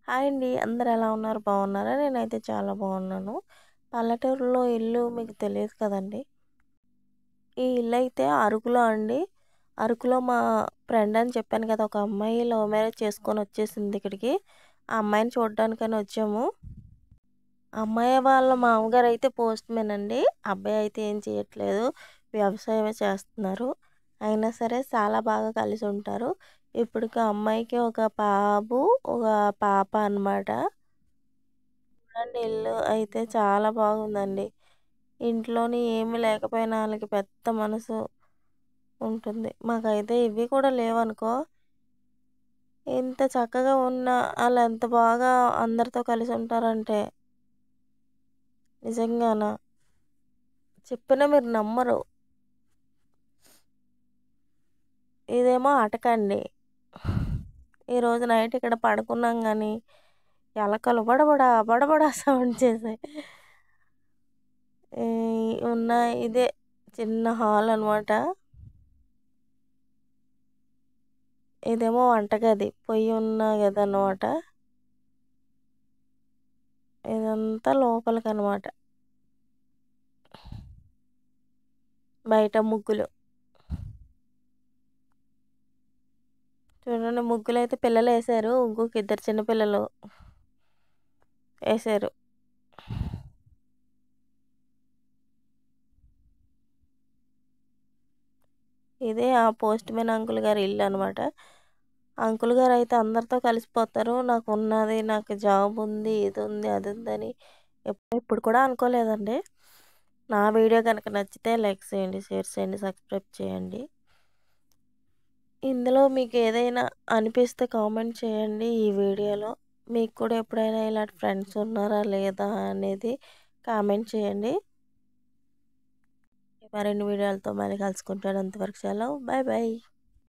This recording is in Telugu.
హాయ్ అండి. అందరూ ఎలా ఉన్నారు? బాగున్నారా? నేనైతే చాలా బాగున్నాను. పల్లెటూరులో ఇల్లు మీకు తెలియదు కదండీ! ఈ ఇల్లయితే అరకులో అండి. అరకులో మా ఫ్రెండ్ అని చెప్పాను కదా! ఒక అమ్మాయి లవ్ మ్యారేజ్ చేసుకొని వచ్చేసింది ఇక్కడికి. ఆ అమ్మాయిని చూడడానికని వచ్చాము. అమ్మాయి వాళ్ళ మామగారైతే పోస్ట్ మ్యాన్ అండి. అబ్బాయి అయితే ఏం చేయట్లేదు. వ్యవసాయమే చేస్తున్నారు. అయినా సరే చాలా బాగా కలిసుంటారు. ఇప్పటికి అమ్మాయికి ఒక బాబు, ఒక పాప అనమాట. చూడండి ఇల్లు అయితే చాలా బాగుందండి. ఇంట్లోని ఏమి లేకపోయినా ఆళ్ళకి పెద్ద మనసు ఉంటుంది. మాకైతే ఇవి కూడా లేవనుకో. ఇంత చక్కగా ఉన్న ఆళ్ళెంత బాగా అందరితో కలిసుంటారంటే నిజంగాన చెప్పినా మీరు నమ్మరు. ఇదేమో అటకండి. ఈరోజు నైట్ ఇక్కడ పడుకున్నాం గానీ, ఎలకలు బడబడా, బడబడా సౌండ్ చేసాయి. ఈ ఉన్న ఇదే చిన్న హాల్ అనమాట. ఇదేమో వంటగది. పొయ్యి ఉన్న గదనమాట. ఇదంతా లోపలికనమాట. బయట ముగ్గులు. చూడండి ముగ్గులైతే పిల్లలేశారు. ఇంకొక ఇద్దరు చిన్న పిల్లలు ఏశారు. ఇదే ఆ పోస్ట్ మ్యాన్ అంకుల్ గారి ఇల్లనమాట. అంకుల్ గారైతే అందరితో కలిసిపోతారు. నాకున్నది, నాకు జాబుంది, ఇదుంది, అదుందని ఎప్పుడు కూడా అనుకోలేదండి. నా వీడియో గనక నచ్చితే లైక్ చేయండి, షేర్ చేయండి, సబ్స్క్రైబ్ చేయండి. ఇందులో మీకేదైనా అనిపిస్తే కామెంట్ చేయండి ఈ వీడియోలో. మీకు కూడా ఎప్పుడైనా ఇలాంటి ఫ్రెండ్స్ ఉన్నారా లేదా అనేది కామెంట్ చేయండి. మరిన్ని వీడియోలతో మళ్ళీ కలుసుకుంటాను. అంతవరకు సెలవు. Bye bye.